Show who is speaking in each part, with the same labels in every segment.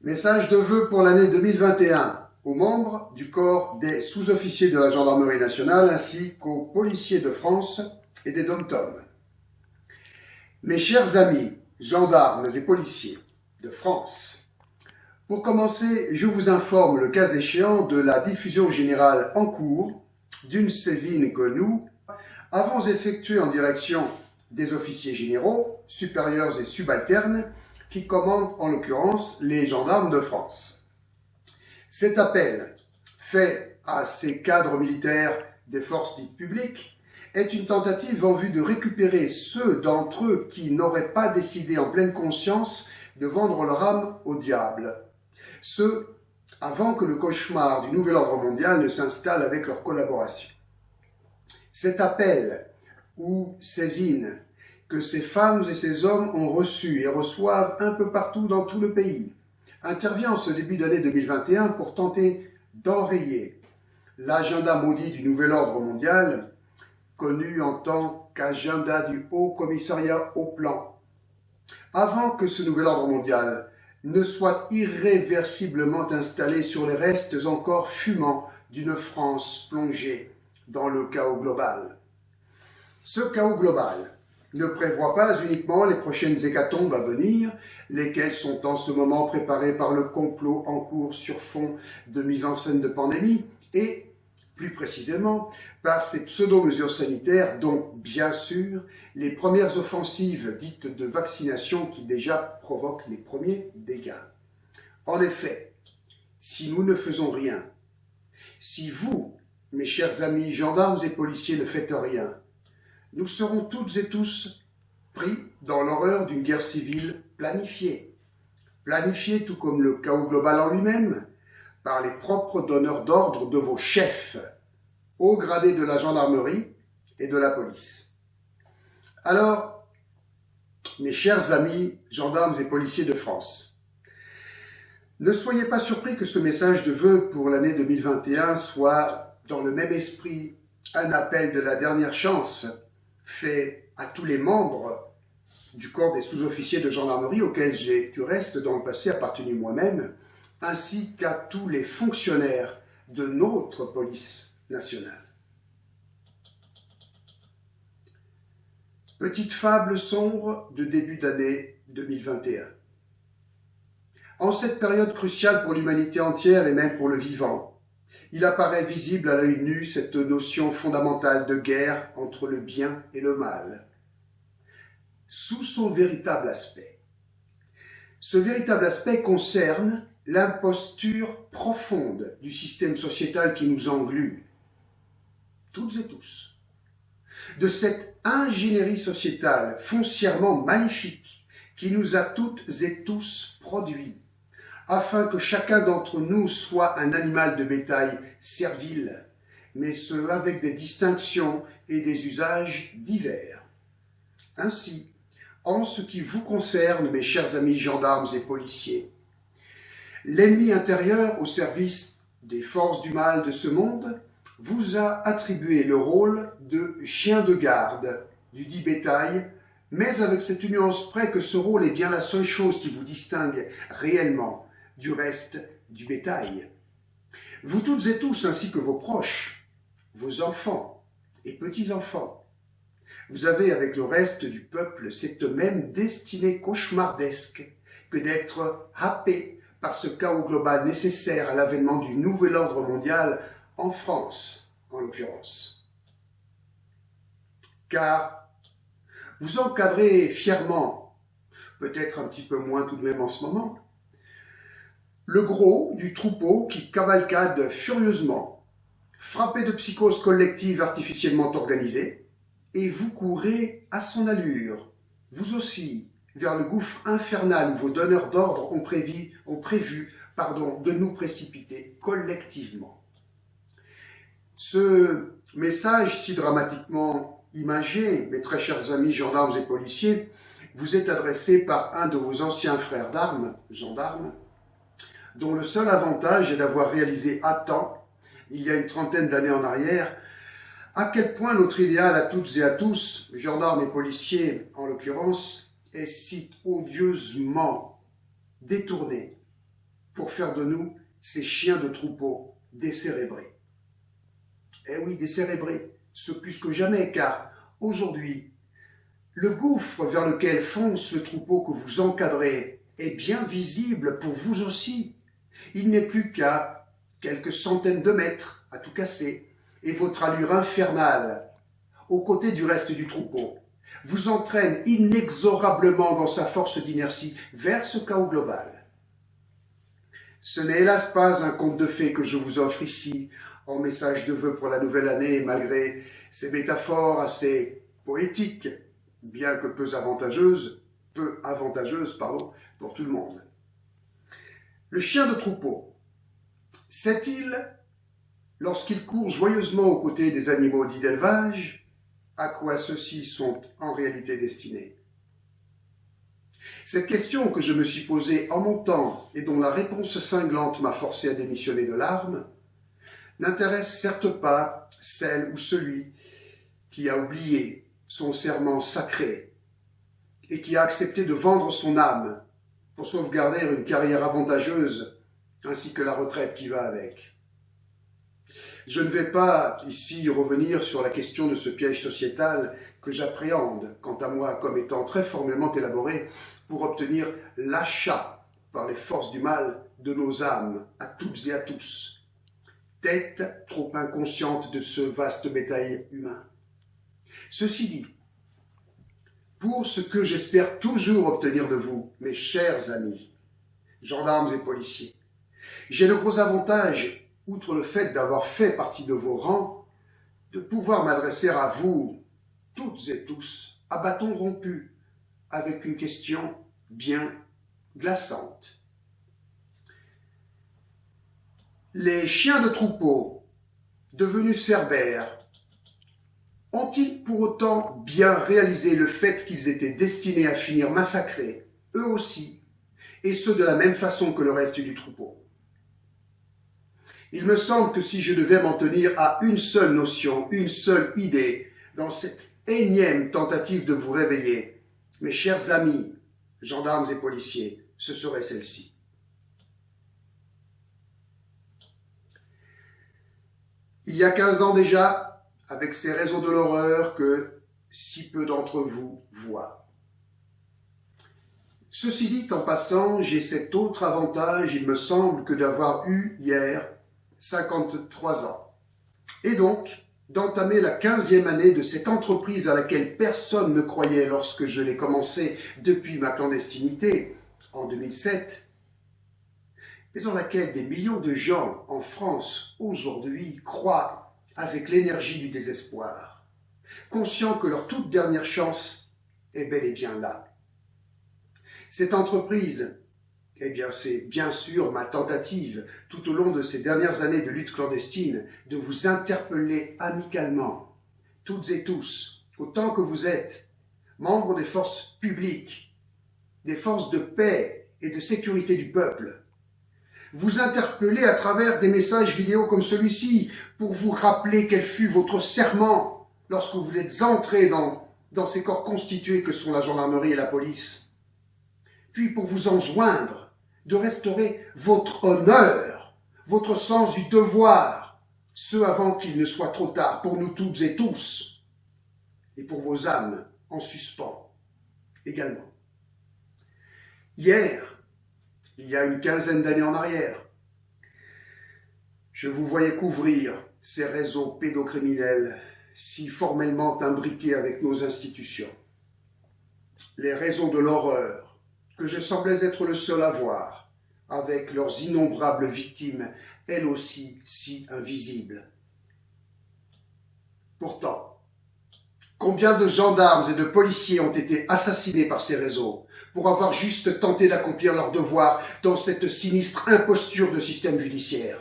Speaker 1: Message de vœux pour l'année 2021 aux membres du corps des sous-officiers de la Gendarmerie nationale ainsi qu'aux policiers de France et des DOM-TOM. Mes chers amis, gendarmes et policiers de France, pour commencer, je vous informe le cas échéant de la diffusion générale en cours d'une saisine que nous avons effectuée en direction des officiers généraux, supérieurs et subalternes, qui commandent en l'occurrence les gendarmes de France. Cet appel, fait à ces cadres militaires des forces dites publiques, est une tentative en vue de récupérer ceux d'entre eux qui n'auraient pas décidé en pleine conscience de vendre leur âme au diable. Ceux avant que le cauchemar du nouvel ordre mondial ne s'installe avec leur collaboration. Cet appel ou saisine que ces femmes et ces hommes ont reçu et reçoivent un peu partout dans tout le pays, intervient en ce début d'année 2021 pour tenter d'enrayer l'agenda maudit du nouvel ordre mondial, connu en tant qu'agenda du Haut Commissariat au Plan, avant que ce nouvel ordre mondial ne soit irréversiblement installé sur les restes encore fumants d'une France plongée dans le chaos global. Ce chaos global ne prévoit pas uniquement les prochaines hécatombes à venir, lesquelles sont en ce moment préparées par le complot en cours sur fond de mise en scène de pandémie, et plus précisément par ces pseudo-mesures sanitaires dont, bien sûr, les premières offensives dites de vaccination qui déjà provoquent les premiers dégâts. En effet, si nous ne faisons rien, si vous, mes chers amis gendarmes et policiers, ne faites rien, nous serons toutes et tous pris dans l'horreur d'une guerre civile planifiée. Planifiée tout comme le chaos global en lui-même, par les propres donneurs d'ordre de vos chefs, hauts gradés de la gendarmerie et de la police. Alors, mes chers amis gendarmes et policiers de France, ne soyez pas surpris que ce message de vœux pour l'année 2021 soit, dans le même esprit, un appel de la dernière chance, fait à tous les membres du corps des sous-officiers de gendarmerie auxquels j'ai du reste dans le passé appartenu moi-même, ainsi qu'à tous les fonctionnaires de notre police nationale. Petite fable sombre de début d'année 2021. En cette période cruciale pour l'humanité entière et même pour le vivant, il apparaît visible à l'œil nu cette notion fondamentale de guerre entre le bien et le mal, sous son véritable aspect. Ce véritable aspect concerne l'imposture profonde du système sociétal qui nous englue, toutes et tous, de cette ingénierie sociétale foncièrement maléfique qui nous a toutes et tous produits, afin que chacun d'entre nous soit un animal de bétail servile, mais ce avec des distinctions et des usages divers. Ainsi, en ce qui vous concerne, mes chers amis gendarmes et policiers, l'ennemi intérieur au service des forces du mal de ce monde vous a attribué le rôle de chien de garde du dit bétail, mais avec cette nuance près que ce rôle est bien la seule chose qui vous distingue réellement du reste du bétail. Vous toutes et tous, ainsi que vos proches, vos enfants et petits-enfants, vous avez avec le reste du peuple cette même destinée cauchemardesque que d'être happé par ce chaos global nécessaire à l'avènement du nouvel ordre mondial en France, en l'occurrence. Car vous encadrez fièrement, peut-être un petit peu moins tout de même en ce moment, le gros du troupeau qui cavalcade furieusement, frappé de psychose collective artificiellement organisée, et vous courez à son allure, vous aussi, vers le gouffre infernal où vos donneurs d'ordre ont prévu de nous précipiter collectivement. Ce message si dramatiquement imagé, mes très chers amis gendarmes et policiers, vous est adressé par un de vos anciens frères d'armes, gendarmes, dont le seul avantage est d'avoir réalisé à temps, il y a une trentaine d'années en arrière, à quel point notre idéal à toutes et à tous, gendarmes et policiers en l'occurrence, est si odieusement détourné pour faire de nous ces chiens de troupeau décérébrés. Eh oui, décérébrés, ce plus que jamais, car aujourd'hui, le gouffre vers lequel fonce le troupeau que vous encadrez est bien visible pour vous aussi. Il n'est plus qu'à quelques centaines de mètres à tout casser, et votre allure infernale, aux côtés du reste du troupeau, vous entraîne inexorablement dans sa force d'inertie vers ce chaos global. Ce n'est hélas pas un conte de fées que je vous offre ici, en message de vœux pour la nouvelle année, malgré ces métaphores assez poétiques, bien que peu avantageuses pour tout le monde. Le chien de troupeau, sait-il, lorsqu'il court joyeusement aux côtés des animaux dits d'élevage, à quoi ceux-ci sont en réalité destinés? Cette question que je me suis posée en mon temps et dont la réponse cinglante m'a forcé à démissionner de l'arme, n'intéresse certes pas celle ou celui qui a oublié son serment sacré et qui a accepté de vendre son âme pour sauvegarder une carrière avantageuse ainsi que la retraite qui va avec. Je ne vais pas ici revenir sur la question de ce piège sociétal que j'appréhende, quant à moi, comme étant très formellement élaboré pour obtenir l'achat par les forces du mal de nos âmes, à toutes et à tous, tête trop inconsciente de ce vaste bétail humain. Ceci dit, pour ce que j'espère toujours obtenir de vous, mes chers amis, gendarmes et policiers, j'ai le gros avantage, outre le fait d'avoir fait partie de vos rangs, de pouvoir m'adresser à vous, toutes et tous, à bâton rompu, avec une question bien glaçante. Les chiens de troupeau, devenus cerbères, ont-ils pour autant bien réalisé le fait qu'ils étaient destinés à finir massacrés, eux aussi, et ce de la même façon que le reste du troupeau? Il me semble que si je devais m'en tenir à une seule notion, une seule idée, dans cette énième tentative de vous réveiller, mes chers amis, gendarmes et policiers, ce serait celle-ci. Il y a 15 ans déjà, avec ces réseaux de l'horreur que si peu d'entre vous voient. Ceci dit, en passant, j'ai cet autre avantage, il me semble, que d'avoir eu hier 53 ans. Et donc, d'entamer la 15e année de cette entreprise à laquelle personne ne croyait lorsque je l'ai commencée depuis ma clandestinité, en 2007, mais en laquelle des millions de gens en France, aujourd'hui, croient avec l'énergie du désespoir, conscients que leur toute dernière chance est bel et bien là. Cette entreprise, eh bien, c'est bien sûr ma tentative, tout au long de ces dernières années de lutte clandestine, de vous interpeller amicalement, toutes et tous, autant que vous êtes, membres des forces publiques, des forces de paix et de sécurité du peuple. Vous interpeller à travers des messages vidéo comme celui-ci, pour vous rappeler quel fut votre serment lorsque vous êtes entrés dans ces corps constitués que sont la gendarmerie et la police. Puis pour vous enjoindre de restaurer votre honneur, votre sens du devoir, ce avant qu'il ne soit trop tard pour nous toutes et tous, et pour vos âmes en suspens également. Hier, il y a une quinzaine d'années en arrière, je vous voyais couvrir ces réseaux pédocriminels si formellement imbriqués avec nos institutions. Les réseaux de l'horreur, que je semblais être le seul à voir, avec leurs innombrables victimes, elles aussi si invisibles. Pourtant, combien de gendarmes et de policiers ont été assassinés par ces réseaux pour avoir juste tenté d'accomplir leur devoir dans cette sinistre imposture de système judiciaire?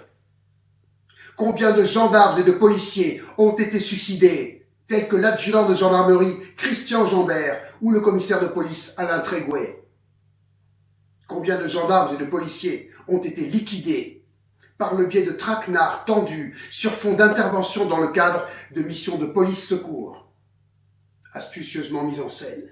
Speaker 1: Combien de gendarmes et de policiers ont été suicidés, tels que l'adjudant de gendarmerie Christian Jambert ou le commissaire de police Alain Trégouet? Combien de gendarmes et de policiers ont été liquidés par le biais de traquenards tendus sur fond d'intervention dans le cadre de missions de police-secours, astucieusement mises en scène?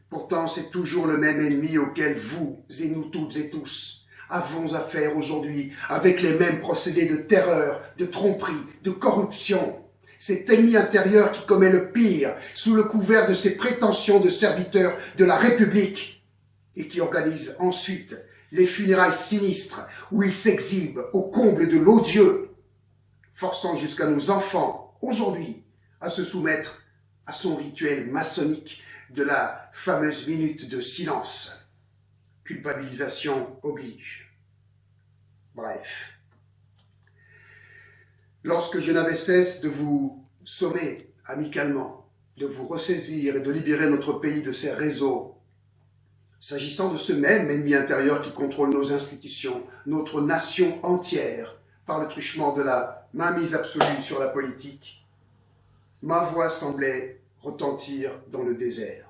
Speaker 1: Pourtant, c'est toujours le même ennemi auquel vous et nous toutes et tous avons affaire aujourd'hui, avec les mêmes procédés de terreur, de tromperie, de corruption. Cet ennemi intérieur qui commet le pire sous le couvert de ses prétentions de serviteur de la République et qui organise ensuite les funérailles sinistres où il s'exhibe au comble de l'odieux, forçant jusqu'à nos enfants, aujourd'hui, à se soumettre à son rituel maçonnique de la fameuse minute de silence. Culpabilisation oblige. Bref. Lorsque je n'avais cesse de vous sommer amicalement, de vous ressaisir et de libérer notre pays de ses réseaux, s'agissant de ce même ennemi intérieur qui contrôle nos institutions, notre nation entière, par le truchement de la mainmise absolue sur la politique, ma voix semblait retentir dans le désert.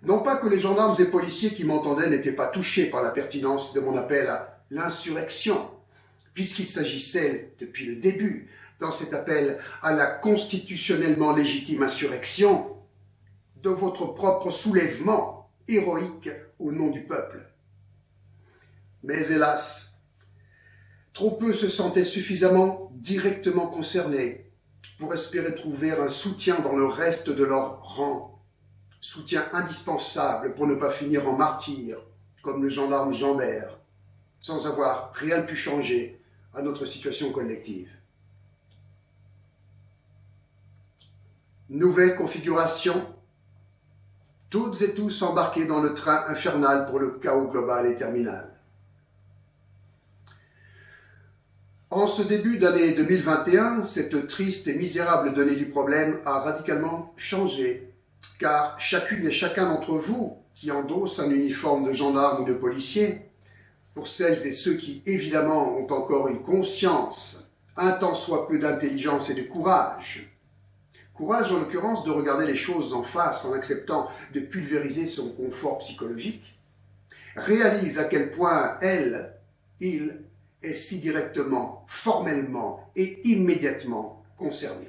Speaker 1: Non pas que les gendarmes et policiers qui m'entendaient n'étaient pas touchés par la pertinence de mon appel à l'insurrection, puisqu'il s'agissait, depuis le début, dans cet appel à la constitutionnellement légitime insurrection, de votre propre soulèvement héroïque au nom du peuple. Mais hélas, trop peu se sentaient suffisamment directement concernés pour espérer trouver un soutien dans le reste de leur rang, soutien indispensable pour ne pas finir en martyr, comme le gendarme Jambert, sans avoir rien pu changer à notre situation collective. Nouvelle configuration, toutes et tous embarqués dans le train infernal pour le chaos global et terminal. En ce début d'année 2021, cette triste et misérable donnée du problème a radicalement changé, car chacune et chacun d'entre vous qui endosse un uniforme de gendarme ou de policier, pour celles et ceux qui, évidemment, ont encore une conscience, un tant soit peu d'intelligence et de courage, courage en l'occurrence de regarder les choses en face en acceptant de pulvériser son confort psychologique, réalise à quel point elle, il, est si directement, formellement et immédiatement concerné.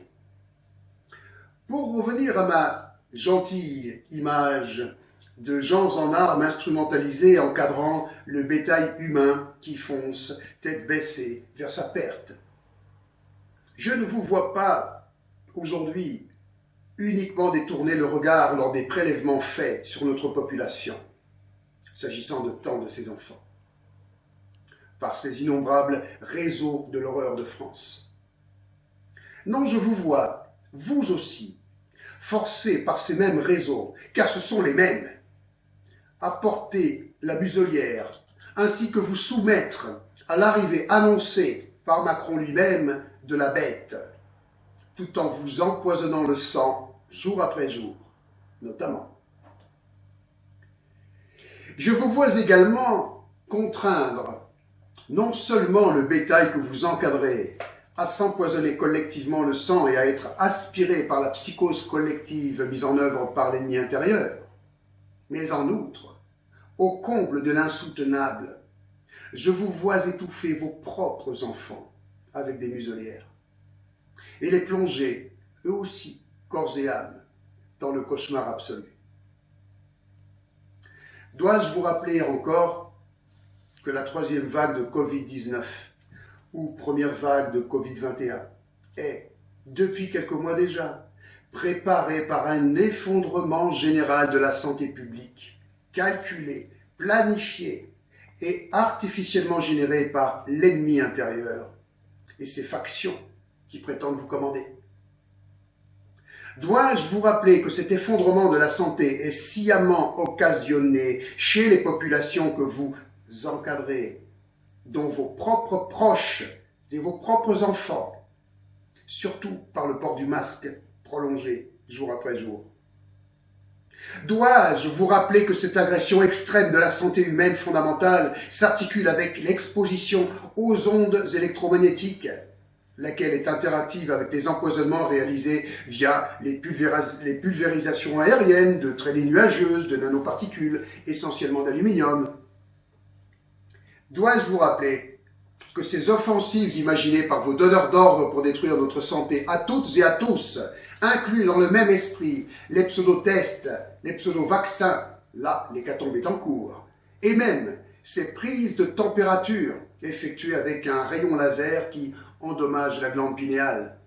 Speaker 1: Pour revenir à ma gentille image de gens en armes instrumentalisés encadrant le bétail humain qui fonce, tête baissée, vers sa perte. Je ne vous vois pas, aujourd'hui, uniquement détourner le regard lors des prélèvements faits sur notre population, s'agissant de tant de ces enfants, par ces innombrables réseaux de l'horreur de France. Non, je vous vois, vous aussi, forcés par ces mêmes réseaux, car ce sont les mêmes, à porter la muselière, ainsi que vous soumettre à l'arrivée annoncée par Macron lui-même de la bête, tout en vous empoisonnant le sang jour après jour, notamment. Je vous vois également contraindre non seulement le bétail que vous encadrez à s'empoisonner collectivement le sang et à être aspiré par la psychose collective mise en œuvre par l'ennemi intérieur, mais en outre, au comble de l'insoutenable, je vous vois étouffer vos propres enfants avec des muselières et les plonger, eux aussi, corps et âme, dans le cauchemar absolu. Dois-je vous rappeler encore que la troisième vague de Covid-19 ou première vague de Covid-21 est, depuis quelques mois déjà, préparée par un effondrement général de la santé publique, calculé, planifié et artificiellement généré par l'ennemi intérieur et ses factions qui prétendent vous commander. Dois-je vous rappeler que cet effondrement de la santé est sciemment occasionné chez les populations que vous encadrez, dont vos propres proches et vos propres enfants, surtout par le port du masque prolongé jour après jour? Dois-je vous rappeler que cette agression extrême de la santé humaine fondamentale s'articule avec l'exposition aux ondes électromagnétiques, laquelle est interactive avec les empoisonnements réalisés via les pulvérisations aériennes de traînées nuageuses, de nanoparticules, essentiellement d'aluminium? Dois-je vous rappeler que ces offensives imaginées par vos donneurs d'ordre pour détruire notre santé à toutes et à tous, inclus dans le même esprit les pseudo-tests, les pseudo-vaccins, là l'hécatombe est en cours, et même ces prises de température effectuées avec un rayon laser qui endommage la glande pinéale.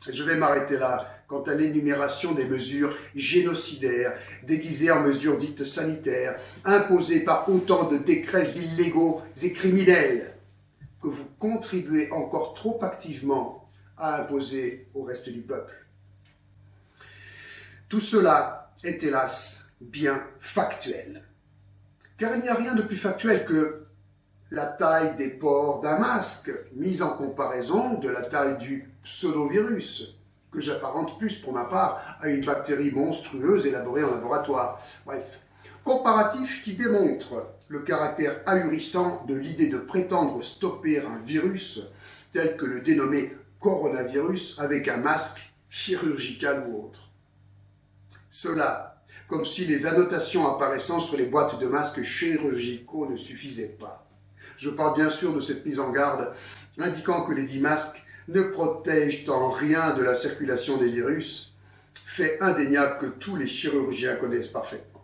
Speaker 1: Je vais m'arrêter là quant à l'énumération des mesures génocidaires, déguisées en mesures dites sanitaires, imposées par autant de décrets illégaux et criminels, que vous contribuez encore trop activement à imposer au reste du peuple. Tout cela est hélas bien factuel, car il n'y a rien de plus factuel que la taille des pores d'un masque, mise en comparaison de la taille du pseudovirus, que j'apparente plus pour ma part à une bactérie monstrueuse élaborée en laboratoire. Bref, comparatif qui démontre le caractère ahurissant de l'idée de prétendre stopper un virus tel que le dénommé coronavirus avec un masque chirurgical ou autre. Cela, comme si les annotations apparaissant sur les boîtes de masques chirurgicaux ne suffisaient pas. Je parle bien sûr de cette mise en garde indiquant que les dits masques ne protègent en rien de la circulation des virus, fait indéniable que tous les chirurgiens connaissent parfaitement.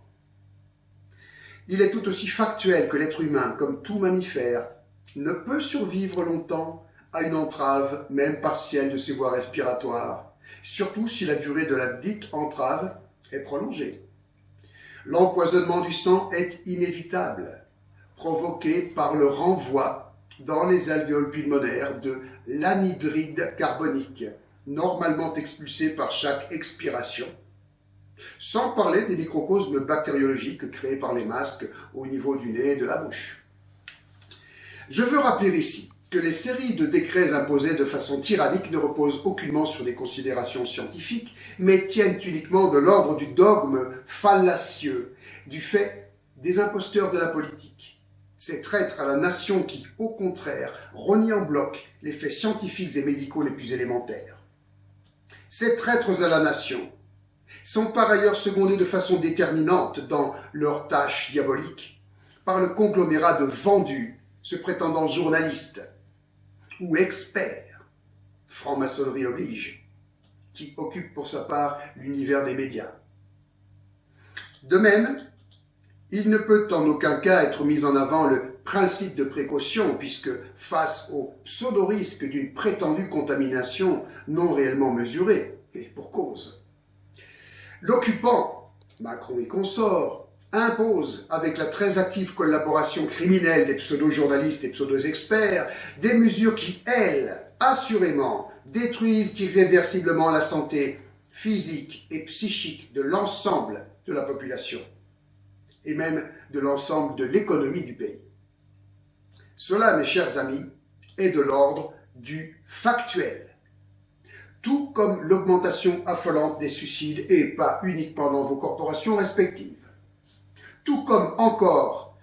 Speaker 1: Il est tout aussi factuel que l'être humain, comme tout mammifère, ne peut survivre longtemps à une entrave, même partielle, de ses voies respiratoires, surtout si la durée de la dite entrave est prolongée. L'empoisonnement du sang est inévitable, provoqué par le renvoi dans les alvéoles pulmonaires de l'anhydride carbonique, normalement expulsé par chaque expiration, sans parler des microcosmes bactériologiques créés par les masques au niveau du nez et de la bouche. Je veux rappeler ici que les séries de décrets imposés de façon tyrannique ne reposent aucunement sur des considérations scientifiques, mais tiennent uniquement de l'ordre du dogme fallacieux, du fait des imposteurs de la politique. Ces traîtres à la nation qui, au contraire, renient en bloc les faits scientifiques et médicaux les plus élémentaires. Ces traîtres à la nation sont par ailleurs secondés de façon déterminante dans leurs tâches diaboliques par le conglomérat de vendus se prétendant journalistes ou experts, franc-maçonnerie oblige, qui occupent pour sa part l'univers des médias. De même, il ne peut en aucun cas être mis en avant le principe de précaution, puisque face au pseudo-risque d'une prétendue contamination non réellement mesurée, et pour cause, l'occupant, Macron et consorts, impose, avec la très active collaboration criminelle des pseudo-journalistes et pseudo-experts, des mesures qui, elles, assurément, détruisent irréversiblement la santé physique et psychique de l'ensemble de la population, et même de l'ensemble de l'économie du pays. Cela, mes chers amis, est de l'ordre du factuel, tout comme l'augmentation affolante des suicides et pas uniquement dans vos corporations respectives, tout comme encore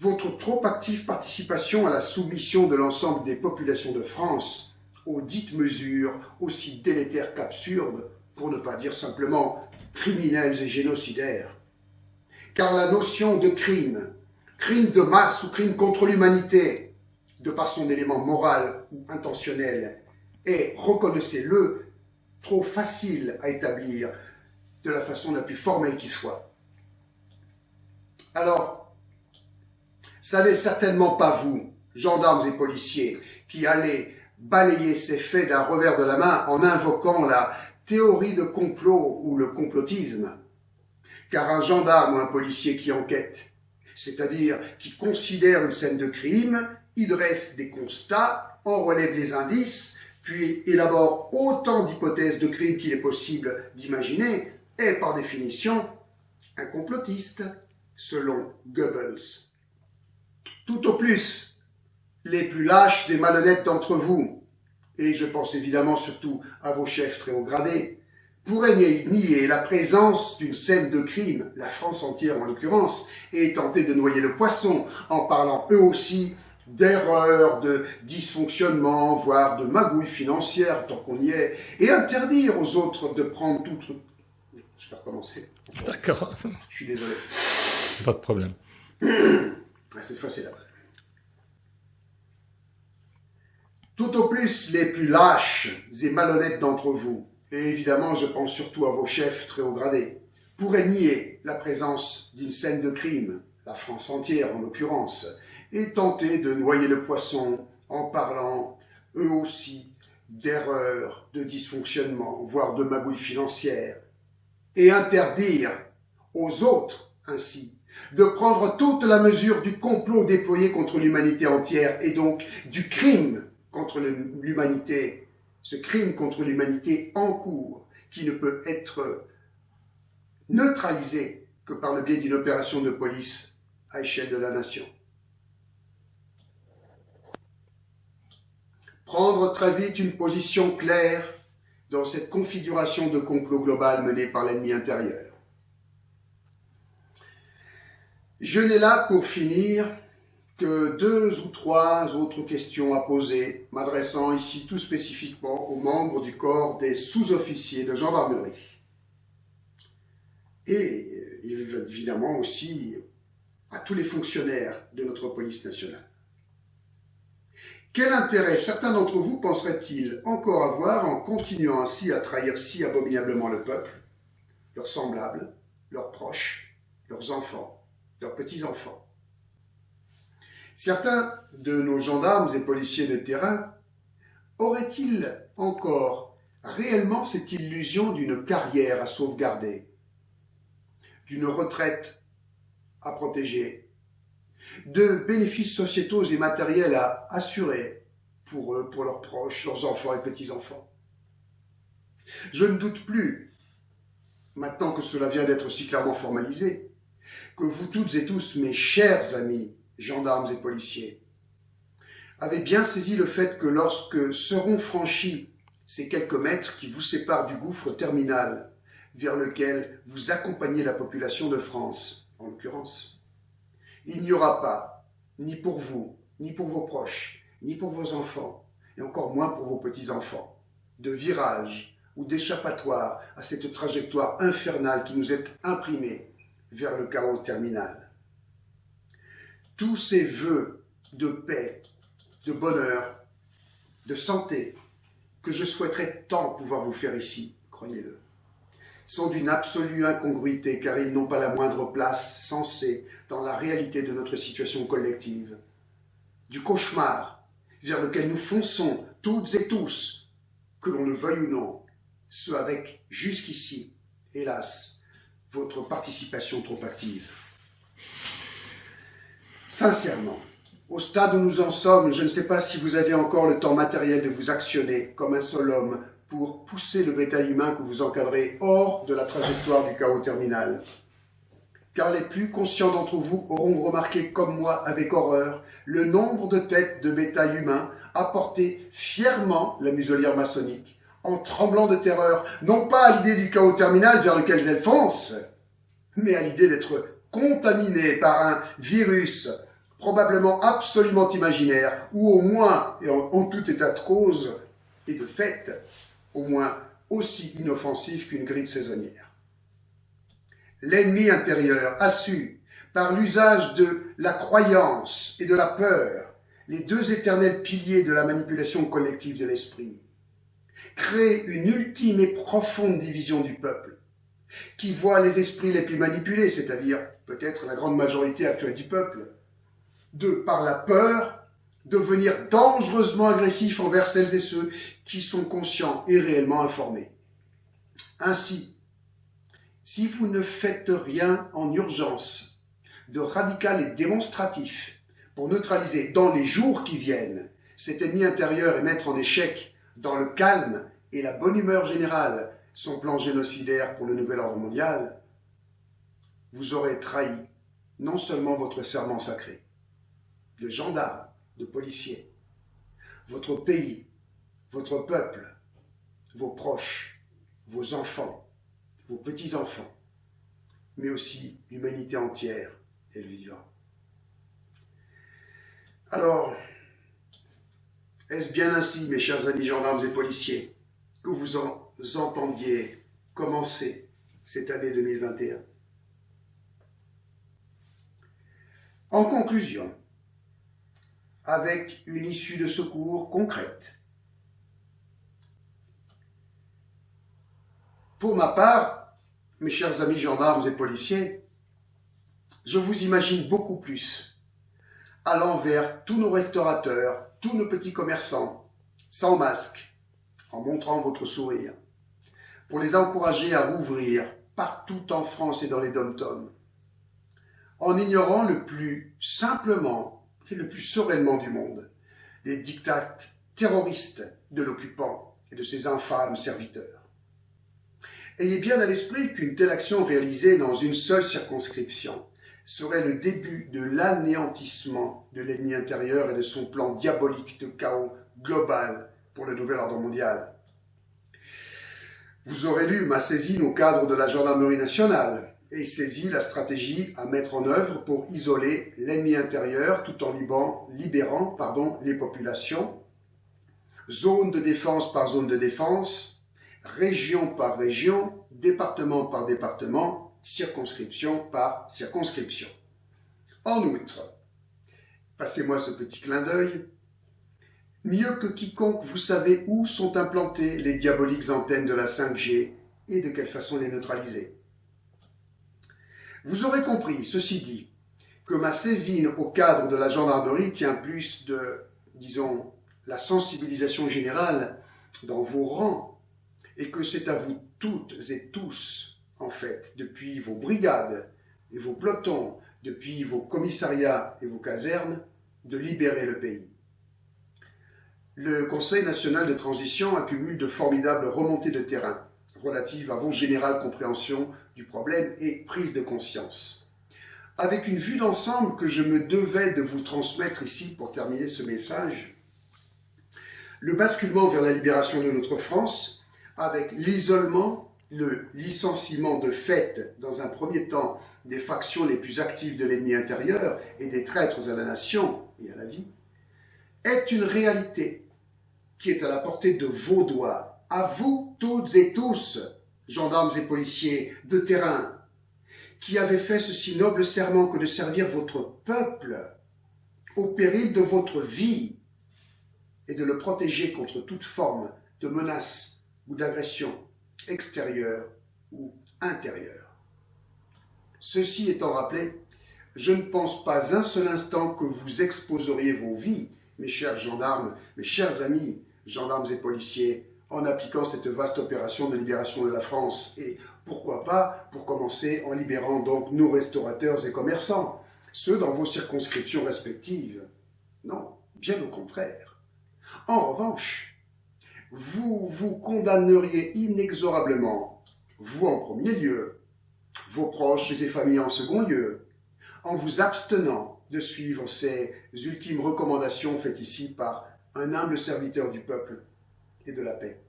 Speaker 1: votre trop active participation à la soumission de l'ensemble des populations de France aux dites mesures aussi délétères qu'absurdes, pour ne pas dire simplement criminelles et génocidaires. Car la notion de crime, crime de masse ou crime contre l'humanité, de par son élément moral ou intentionnel, est, reconnaissez-le, trop facile à établir de la façon la plus formelle qui soit. Alors, ça n'est certainement pas vous, gendarmes et policiers, qui allez balayer ces faits d'un revers de la main en invoquant la théorie de complot ou le complotisme. Car un gendarme ou un policier qui enquête, c'est-à-dire qui considère une scène de crime, y dresse des constats, en relève les indices, puis élabore autant d'hypothèses de crime qu'il est possible d'imaginer, est par définition un complotiste, selon Goebbels. Tout au plus, les plus lâches et malhonnêtes d'entre vous, et je pense évidemment surtout à vos chefs très haut gradés, pourraient nier la présence d'une scène de crime, la France entière en l'occurrence, et tenter de noyer le poisson en parlant eux aussi d'erreurs, de dysfonctionnements, voire de magouilles financières, tant qu'on y est, et interdire aux autres de prendre toute... Je vais recommencer.
Speaker 2: D'accord.
Speaker 1: Je suis désolé.
Speaker 2: Pas de problème.
Speaker 1: Cette fois, c'est la bonne. Tout au plus les plus lâches et malhonnêtes d'entre vous, et évidemment je pense surtout à vos chefs très haut gradés, pourraient nier la présence d'une scène de crime, la France entière en l'occurrence, et tenter de noyer le poisson en parlant, eux aussi, d'erreurs, de dysfonctionnements, voire de magouilles financières, et interdire aux autres, ainsi, de prendre toute la mesure du complot déployé contre l'humanité entière et donc du crime contre l'humanité, ce crime contre l'humanité en cours, qui ne peut être neutralisé que par le biais d'une opération de police à échelle de la nation. Prendre très vite une position claire dans cette configuration de complot global menée par l'ennemi intérieur. Je n'ai là pour finir que 2 ou 3 autres questions à poser, m'adressant ici tout spécifiquement aux membres du corps des sous-officiers de gendarmerie. Et évidemment aussi à tous les fonctionnaires de notre police nationale. Quel intérêt certains d'entre vous penseraient-ils encore avoir en continuant ainsi à trahir si abominablement le peuple, leurs semblables, leurs proches, leurs enfants, leurs petits-enfants? Certains de nos gendarmes et policiers de terrain auraient-ils encore réellement cette illusion d'une carrière à sauvegarder, d'une retraite à protéger, de bénéfices sociétaux et matériels à assurer pour eux, pour leurs proches, leurs enfants et petits-enfants? Je ne doute plus, maintenant que cela vient d'être si clairement formalisé, que vous toutes et tous, mes chers amis, gendarmes et policiers, avez bien saisi le fait que lorsque seront franchis ces quelques mètres qui vous séparent du gouffre terminal vers lequel vous accompagnez la population de France, en l'occurrence, il n'y aura pas, ni pour vous, ni pour vos proches, ni pour vos enfants, et encore moins pour vos petits-enfants, de virage ou d'échappatoire à cette trajectoire infernale qui nous est imprimée vers le chaos terminal. Tous ces vœux de paix, de bonheur, de santé, que je souhaiterais tant pouvoir vous faire ici, croyez-le, sont d'une absolue incongruité car ils n'ont pas la moindre place sensée dans la réalité de notre situation collective, du cauchemar vers lequel nous fonçons toutes et tous, que l'on le veuille ou non, ce avec jusqu'ici, hélas, votre participation trop active. Sincèrement, au stade où nous en sommes, je ne sais pas si vous avez encore le temps matériel de vous actionner comme un seul homme pour pousser le bétail humain que vous encadrez hors de la trajectoire du chaos terminal. Car les plus conscients d'entre vous auront remarqué comme moi avec horreur le nombre de têtes de bétail humain à porter fièrement la muselière maçonnique, en tremblant de terreur, non pas à l'idée du chaos terminal vers lequel elles foncent, mais à l'idée d'être contaminées par un virus probablement absolument imaginaire, ou au moins, et en tout état de cause et de fait, au moins aussi inoffensif qu'une grippe saisonnière. L'ennemi intérieur a su, par l'usage de la croyance et de la peur, les 2 éternels piliers de la manipulation collective de l'esprit, créer une ultime et profonde division du peuple, qui voit les esprits les plus manipulés, c'est-à-dire peut-être la grande majorité actuelle du peuple, par la peur, devenir dangereusement agressifs envers celles et ceux qui sont conscients et réellement informés. Ainsi, si vous ne faites rien en urgence de radical et démonstratif pour neutraliser dans les jours qui viennent cet ennemi intérieur et mettre en échec dans le calme et la bonne humeur générale son plan génocidaire pour le nouvel ordre mondial, vous aurez trahi non seulement votre serment sacré, de gendarme, de policier, votre pays, votre peuple, vos proches, vos enfants, vos petits-enfants, mais aussi l'humanité entière et le vivant. Alors, est-ce bien ainsi, mes chers amis gendarmes et policiers, que vous entendiez commencer cette année 2021? En conclusion, avec une issue de secours concrète. Pour ma part, mes chers amis gendarmes et policiers, je vous imagine beaucoup plus allant vers tous nos restaurateurs, tous nos petits commerçants, sans masque, en montrant votre sourire, pour les encourager à rouvrir partout en France et dans les dom-toms, en ignorant le plus simplement et le plus sereinement du monde les diktats terroristes de l'occupant et de ses infâmes serviteurs. Ayez bien à l'esprit qu'une telle action réalisée dans une seule circonscription serait le début de l'anéantissement de l'ennemi intérieur et de son plan diabolique de chaos global pour le nouvel ordre mondial. Vous aurez lu ma saisine au cadre de la gendarmerie nationale et saisi la stratégie à mettre en œuvre pour isoler l'ennemi intérieur tout en libérant les populations, zone de défense par zone de défense, région par région, département par département, circonscription par circonscription. En outre, passez-moi ce petit clin d'œil, mieux que quiconque, vous savez où sont implantées les diaboliques antennes de la 5G et de quelle façon les neutraliser. Vous aurez compris, ceci dit, que ma saisine au cadre de la gendarmerie tient plus de, disons, la sensibilisation générale dans vos rangs et que c'est à vous toutes et tous, en fait, depuis vos brigades et vos pelotons, depuis vos commissariats et vos casernes, de libérer le pays. Le Conseil national de transition accumule de formidables remontées de terrain relatives à vos générales compréhensions du problème et prise de conscience. Avec une vue d'ensemble que je me devais de vous transmettre ici pour terminer ce message, le basculement vers la libération de notre France, avec l'isolement, le licenciement de fait, dans un premier temps, des factions les plus actives de l'ennemi intérieur et des traîtres à la nation et à la vie, est une réalité qui est à la portée de vos doigts, à vous toutes et tous, gendarmes et policiers de terrain, qui avez fait ce si noble serment que de servir votre peuple au péril de votre vie et de le protéger contre toute forme de menace ou d'agression extérieure ou intérieure. Ceci étant rappelé, je ne pense pas un seul instant que vous exposeriez vos vies, mes chers gendarmes, mes chers amis, gendarmes et policiers, en appliquant cette vaste opération de libération de la France. Et pourquoi pas, pour commencer, en libérant donc nos restaurateurs et commerçants, ceux dans vos circonscriptions respectives. Non, bien au contraire. En revanche, vous vous condamneriez inexorablement, vous en premier lieu, vos proches et familles en second lieu, en vous abstenant de suivre ces ultimes recommandations faites ici par un humble serviteur du peuple et de la paix.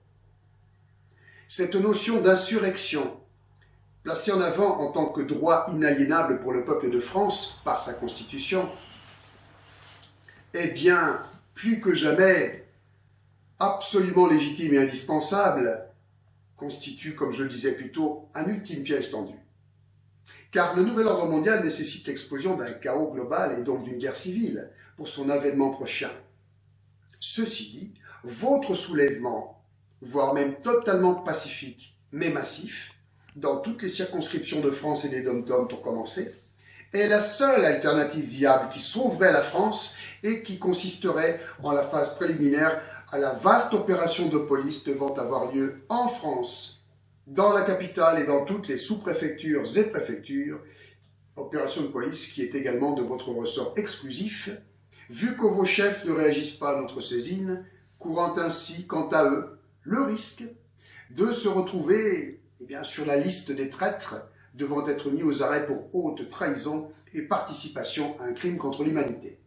Speaker 1: Cette notion d'insurrection, placée en avant en tant que droit inaliénable pour le peuple de France par sa Constitution, est bien plus que jamais absolument légitime et indispensable, constitue, comme je le disais plus tôt, un ultime piège tendu. Car le nouvel ordre mondial nécessite l'explosion d'un chaos global et donc d'une guerre civile pour son avènement prochain. Ceci dit, votre soulèvement, voire même totalement pacifique, mais massif, dans toutes les circonscriptions de France et des dom-toms pour commencer, est la seule alternative viable qui sauverait la France et qui consisterait en la phase préliminaire à la vaste opération de police devant avoir lieu en France, dans la capitale et dans toutes les sous-préfectures et préfectures, opération de police qui est également de votre ressort exclusif, vu que vos chefs ne réagissent pas à notre saisine, courant ainsi, quant à eux, le risque de se retrouver sur la liste des traîtres devant être mis aux arrêts pour haute trahison et participation à un crime contre l'humanité.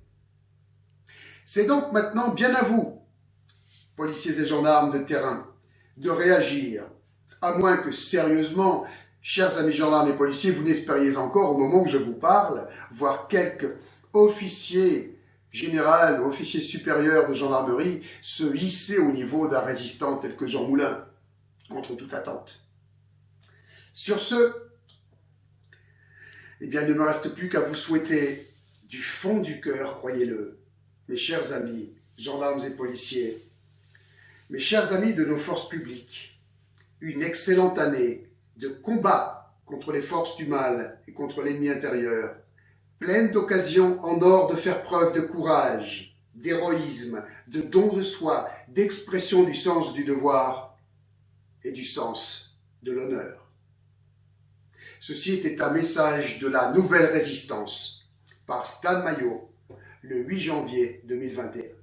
Speaker 1: C'est donc maintenant bien à vous, policiers et gendarmes de terrain, de réagir, à moins que sérieusement, chers amis gendarmes et policiers, vous n'espériez encore au moment où je vous parle, voir quelques officiers général, officier supérieur de gendarmerie, se hisser au niveau d'un résistant tel que Jean Moulin, contre toute attente. Sur ce, il ne me reste plus qu'à vous souhaiter du fond du cœur, croyez-le, mes chers amis, gendarmes et policiers, mes chers amis de nos forces publiques, une excellente année de combat contre les forces du mal et contre l'ennemi intérieur, pleine d'occasions en or de faire preuve de courage, d'héroïsme, de don de soi, d'expression du sens du devoir et du sens de l'honneur. Ceci était un message de la nouvelle résistance par Stan Maillot, le 8 janvier 2021.